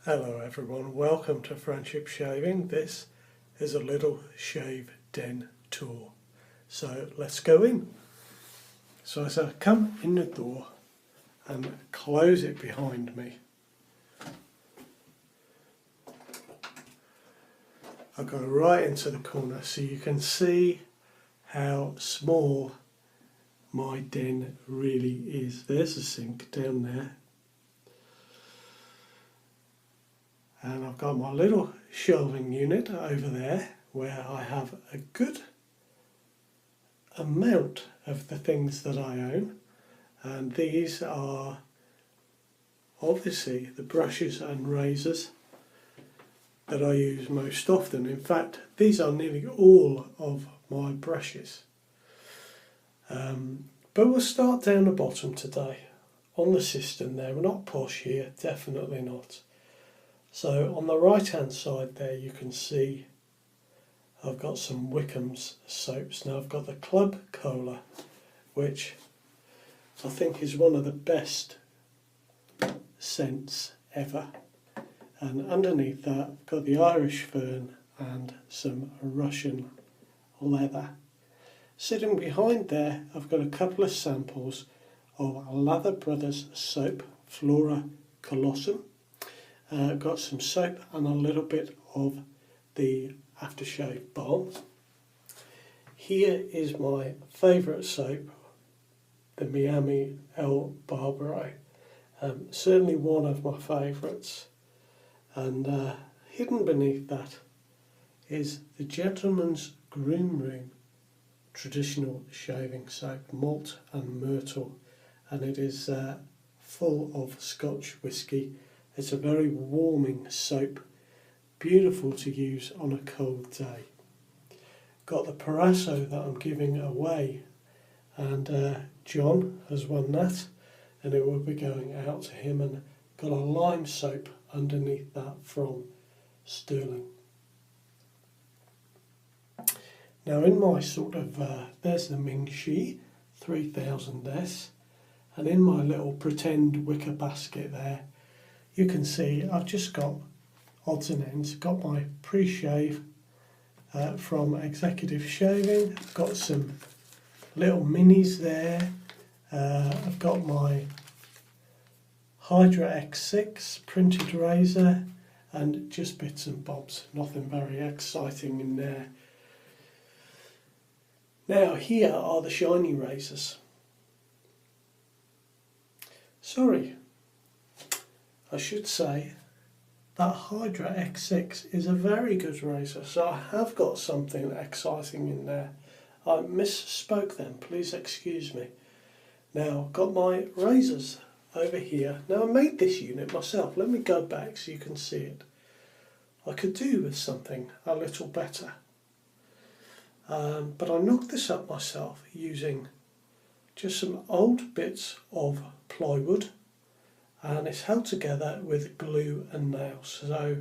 Hello everyone, welcome to Friendship Shaving. This is a little shave den tour. So let's go in. So as I come in the door and close it behind me, I'll go right into the corner so you can see how small my den really is. There's a sink down there. And I've got my little shelving unit over there where I have a good amount of the things that I own. And these are obviously the brushes and razors that I use most often. In fact, these are nearly all of my brushes. But we'll start down the bottom today on the system there. We're not posh here, definitely not. So on the right hand side there you can see I've got some Wickham's soaps. Now I've got the Club Cola, which I think is one of the best scents ever. And underneath that I've got the Irish Fern and some Russian leather. Sitting behind there I've got a couple of samples of Lather Brothers soap, Flora Colossum. Got some soap and a little bit of the aftershave balm. Here is my favourite soap, the Miami El Barbaro. Certainly one of my favourites. And hidden beneath that is the Gentleman's Groom Room traditional shaving soap, malt and myrtle. And it is full of Scotch whisky. It's a very warming soap, beautiful to use on a cold day. Got the Parasso that I'm giving away, and John has won that, and it will be going out to him, and got a lime soap underneath that from Sterling. Now in my sort of, there's the Ming Shi 3000S, and in my little pretend wicker basket there, you can see I've just got odds and ends. Got my pre-shave from Executive Shaving. I've got some little minis there. I've got my Hydra X6 printed razor and just bits and bobs. Nothing very exciting in there. Now here are the shiny razors. Sorry, I should say that Hydra X6 is a very good razor, so I have got something exciting in there. I misspoke then, please excuse me. Now I've got my razors over here. Now I made this unit myself. Let me go back so you can see it. I could do with something a little better. But I knocked this up myself using just some old bits of plywood, and it's held together with glue and nails, so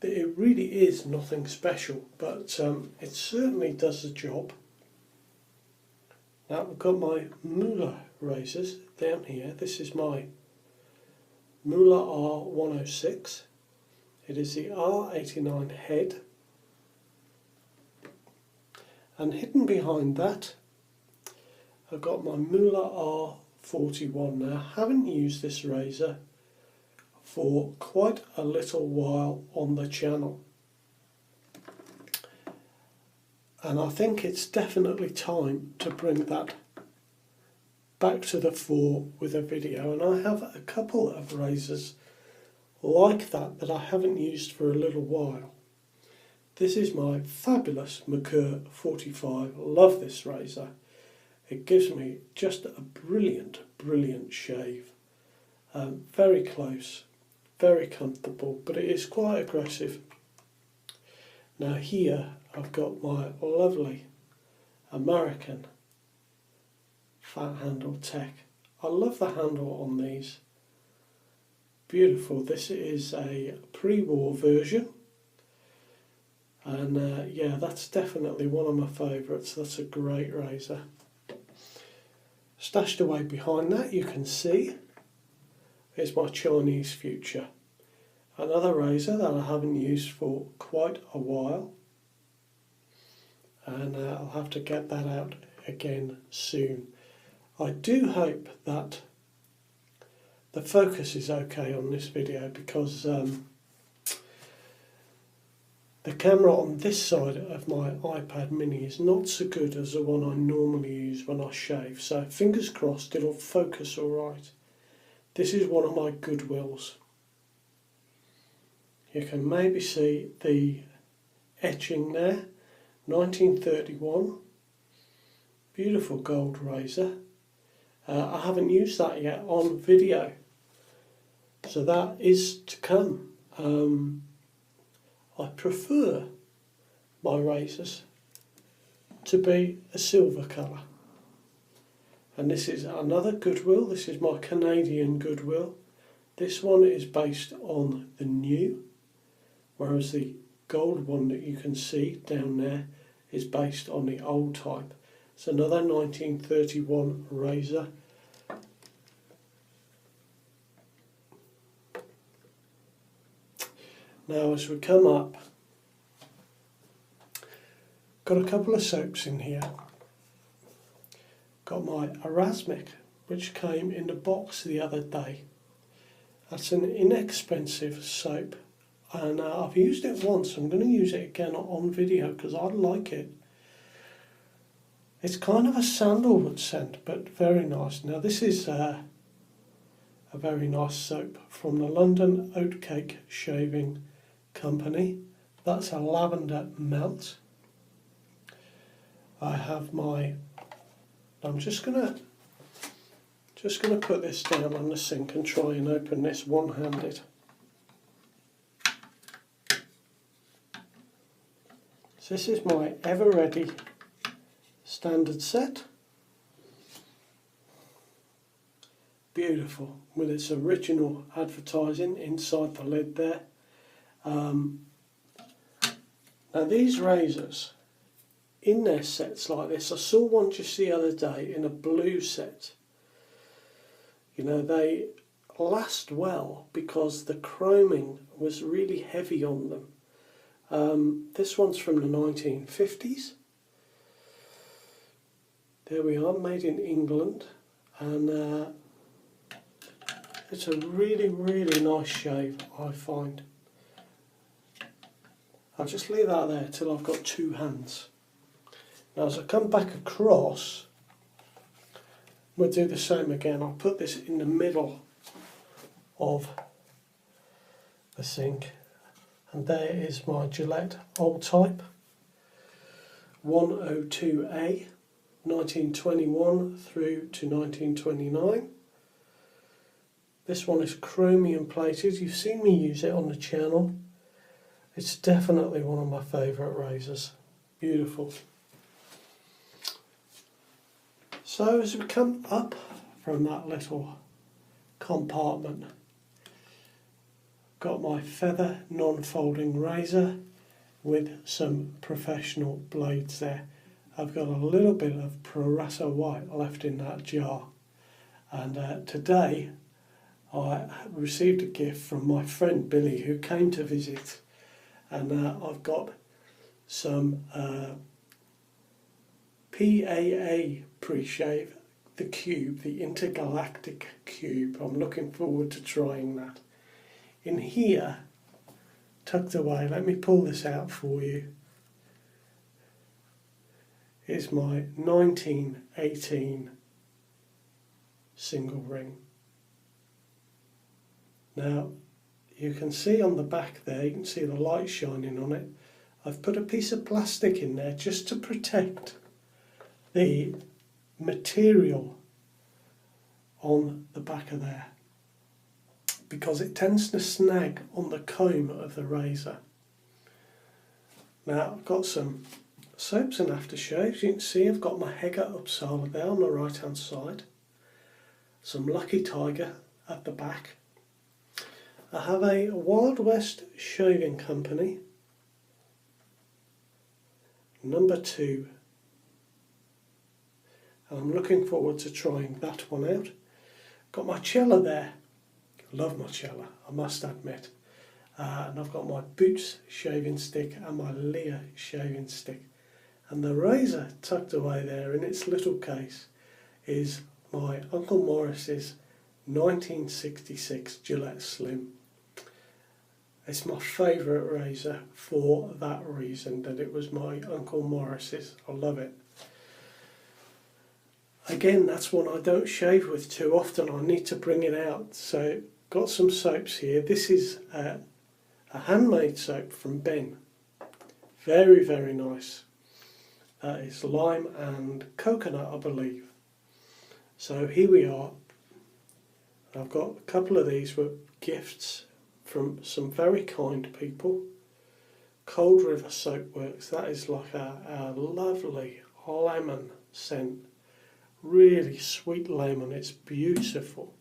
it really is nothing special, but it certainly does the job. Now I've got my Muller razors down here. This is my Muller R106. It is the R89 head, and hidden behind that I've got my Muller R41. Now I haven't used this razor for quite a little while on the channel, and I think it's definitely time to bring that back to the fore with a video. And I have a couple of razors like that I haven't used for a little while. This is my fabulous McCurr 45. Love this razor. It gives me just a brilliant shave. Very close, very comfortable, but it is quite aggressive. Now here I've got my lovely American fat handle tech. I love the handle on these. Beautiful. This is a pre-war version. And yeah, that's definitely one of my favourites. That's a great razor. Stashed away behind that, you can see, is my Chinese Future. Another razor that I haven't used for quite a while, and I'll have to get that out again soon. I do hope that the focus is okay on this video, because the camera on this side of my iPad mini is not so good as the one I normally use when I shave, so fingers crossed it'll focus alright. This is one of my Goodwills. You can maybe see the etching there, 1931, beautiful gold razor. I haven't used that yet on video, so that is to come. I prefer my razors to be a silver colour. And this is another Goodwill. This is my Canadian Goodwill. This one is based on the new, whereas the gold one that you can see down there is based on the old type. It's another 1931 razor. Now as we come up, got a couple of soaps in here. Got my Erasmic, which came in the box the other day. That's an inexpensive soap, and I've used it once. I'm going to use it again on video because I like it. It's kind of a sandalwood scent, but very nice. Now this is a very nice soap from the London Oatcake Shaving Company. That's a lavender melt. I have my, I'm just gonna put this down on the sink and try and open this one-handed. So this is my Ever Ready standard set. Beautiful, with its original advertising inside the lid there. Now these razors, in their sets like this, I saw one just the other day in a blue set. You know, they last well because the chroming was really heavy on them. This one's from the 1950s. There we are, made in England, and it's a really, really nice shave, I find. I'll just leave that there till I've got two hands. Now as I come back across, we'll do the same again. I'll put this in the middle of the sink, and there is my Gillette Old Type 102A, 1921 through to 1929. This one is chromium plated. You've seen me use it on the channel. It's definitely one of my favourite razors. Beautiful. So as we come up from that little compartment, got my feather non-folding razor with some professional blades there. I've got a little bit of Prorassa white left in that jar, and today I received a gift from my friend Billy, who came to visit, and I've got some PAA pre-shave, the cube, the intergalactic cube. I'm looking forward to trying that. In here, tucked away, let me pull this out for you, is my 1918 single ring. Now you can see on the back there, you can see the light shining on it. I've put a piece of plastic in there just to protect the material on the back of there, because it tends to snag on the comb of the razor. Now I've got some soaps and aftershaves. You can see I've got my Hega Uppsala there on the right hand side, some Lucky Tiger at the back. I have a Wild West Shaving Company #2, and I'm looking forward to trying that one out. Got my Cella there, love my Cella, I must admit, and I've got my Boots shaving stick and my Lear shaving stick. And the razor tucked away there in its little case is my Uncle Morris's 1966 Gillette Slim. It's my favourite razor for that reason, that it was my Uncle Morris's. I love it. Again, that's one I don't shave with too often. I need to bring it out. So, got some soaps here. This is a handmade soap from Ben. Very, very nice. That is lime and coconut, I believe. So here we are. I've got a couple of these were gifts from some very kind people. Cold River Soap Works. That is like a lovely lemon scent. Really sweet lemon. It's beautiful.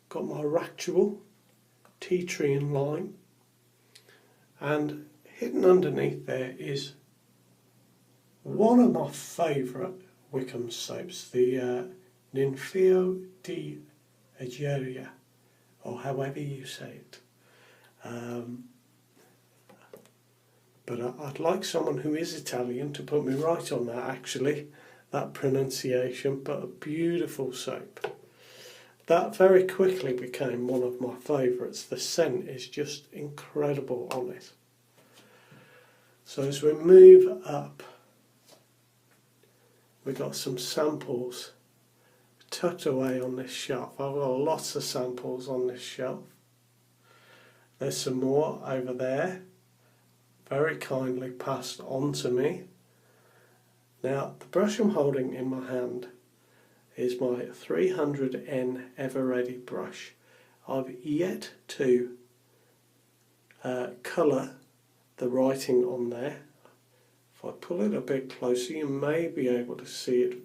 Got my Ractual tea tree and lime. And hidden underneath there is one of my favourite Wickham soaps, the Ninfeo di Egeria, or however you say it. But I'd like someone who is Italian to put me right on that, actually, that pronunciation, but a beautiful soap. That very quickly became one of my favourites. The scent is just incredible on it. So as we move up, we got some samples tucked away on this shelf. I've got lots of samples on this shelf. There's some more over there, very kindly passed on to me. Now, the brush I'm holding in my hand is my 300N Ever Ready brush. I've yet to colour the writing on there. If I pull it a bit closer, you may be able to see it.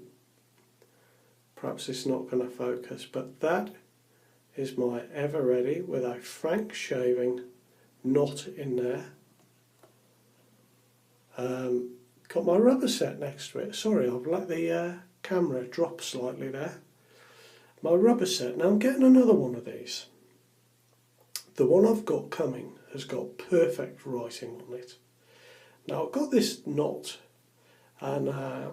Perhaps it's not going to focus, but that is my Ever Ready with a frank shaving knot in there. Got my rubber set next to it. Sorry, I've let the camera drop slightly there. My rubber set. Now I'm getting another one of these. The one I've got coming has got perfect writing on it. Now I've got this knot, and I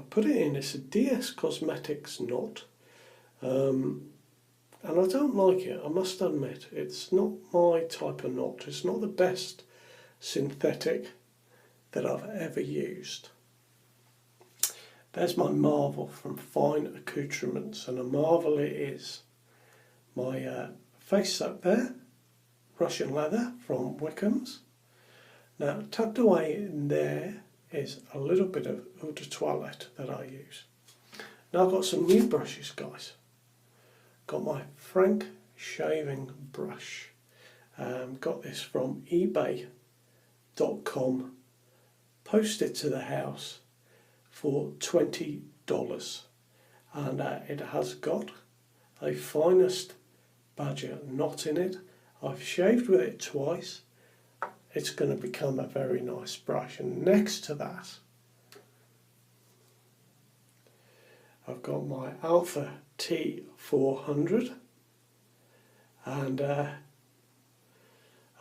put it in. It's a DS Cosmetics knot, and I don't like it, I must admit. It's not my type of knot. It's not the best synthetic that I've ever used. There's my Marvel from Fine Accoutrements, and a marvel it is. My face soap there, Russian leather from Wickham's. Now tucked away in there is a little bit of eau de toilette that I use. Now I've got some new brushes, guys. Got my Frank shaving brush. Got this from ebay.com. Posted to the house for $20, and it has got a finest badger knot in it. I've shaved with it twice. It's going to become a very nice brush. And next to that, I've got my Alpha T400, and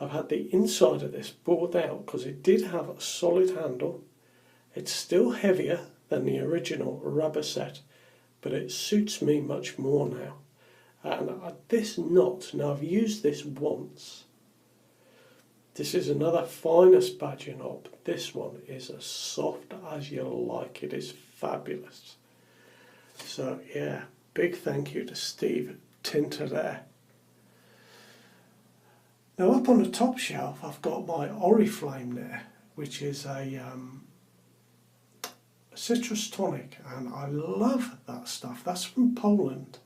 I've had the inside of this bored out because it did have a solid handle. It's still heavier than the original rubber set, but it suits me much more now. And this knot, now I've used this once. This is another finest badger knot. This one is as soft as you like. It is fabulous. So yeah, big thank you to Steve Tinter there. Now up on the top shelf I've got my Oriflame there, which is a citrus tonic, and I love that stuff. That's from Poland,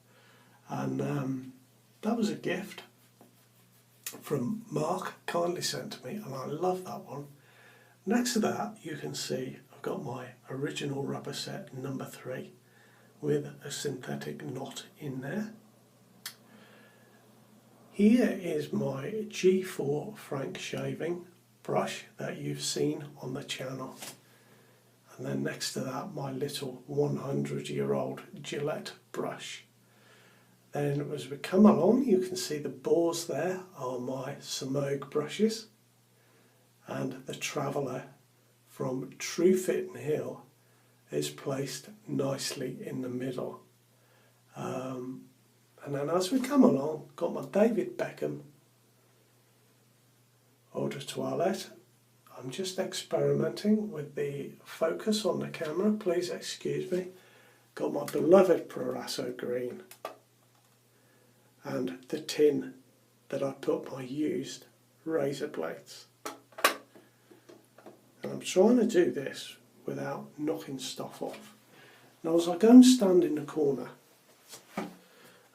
and that was a gift from Mark, kindly sent to me, and I love that one. Next to that you can see I've got my original rubber set number 3 with a synthetic knot in there. Here is my G4 Frank shaving brush that you've seen on the channel. And then next to that, my little 100-year-old Gillette brush. Then as we come along, you can see the bores there are my Samogue brushes, and the Traveller from True Fit and Hill is placed nicely in the middle. And then as we come along, got my David Beckham eau de toilette. I'm just experimenting with the focus on the camera, please excuse me. Got my beloved Proraso green and the tin that I put my used razor blades. And I'm trying to do this without knocking stuff off. Now as I go and stand in the corner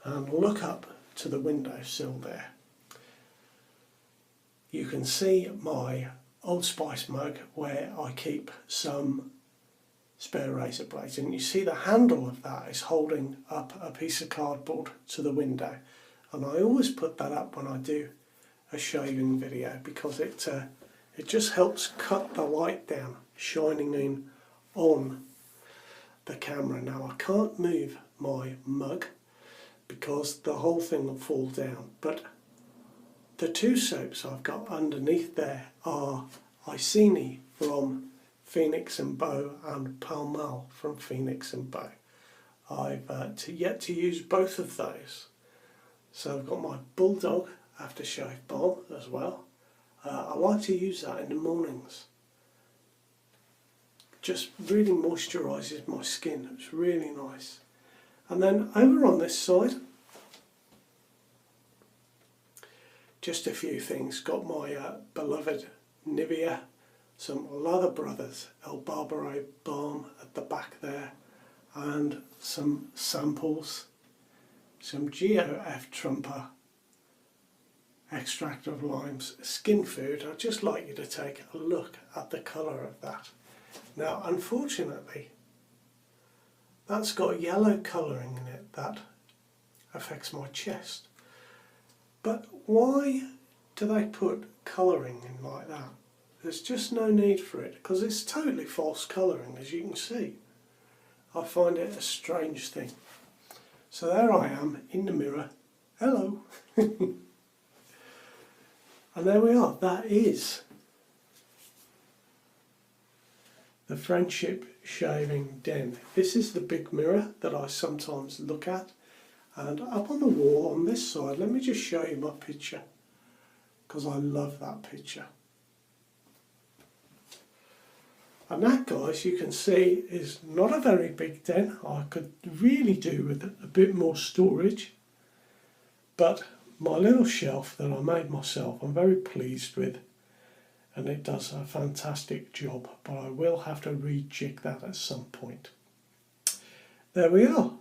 and look up to the windowsill there, you can see my Old Spice mug where I keep some spare razor blades, and you see the handle of that is holding up a piece of cardboard to the window, and I always put that up when I do a shaving video because it just helps cut the light down shining in on the camera. Now I can't move my mug because the whole thing will fall down, but the two soaps I've got underneath there are Iceni from Phoenix and Bow and Pall Mall from Phoenix and Bow. I've yet to use both of those. So I've got my Bulldog aftershave balm as well. I like to use that in the mornings. Just really moisturises my skin. It's really nice. And then over on this side, just a few things. Got my beloved Nivea, some Leather Brothers El Barbaro balm at the back there, and some samples, some GOF Trumper extract of limes skin food. I'd just like you to take a look at the colour of that. Now unfortunately that's got yellow colouring in it that affects my chest. But why do they put colouring in like that? There's just no need for it because it's totally false colouring, as you can see. I find it a strange thing. So there I am in the mirror. Hello. And there we are. That is the Friendship Shaving Den. This is the big mirror that I sometimes look at. And up on the wall on this side, let me just show you my picture because I love that picture. And that, guys, you can see is not a very big den. I could really do with a bit more storage. But my little shelf that I made myself, I'm very pleased with. And it does a fantastic job. But I will have to rejig that at some point. There we are.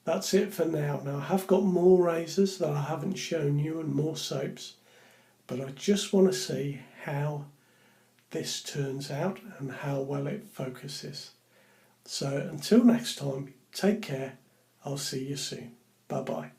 That's it for now. Now I have got more razors that I haven't shown you and more soaps, but I just want to see how this turns out and how well it focuses. So until next time, take care. I'll see you soon. Bye bye.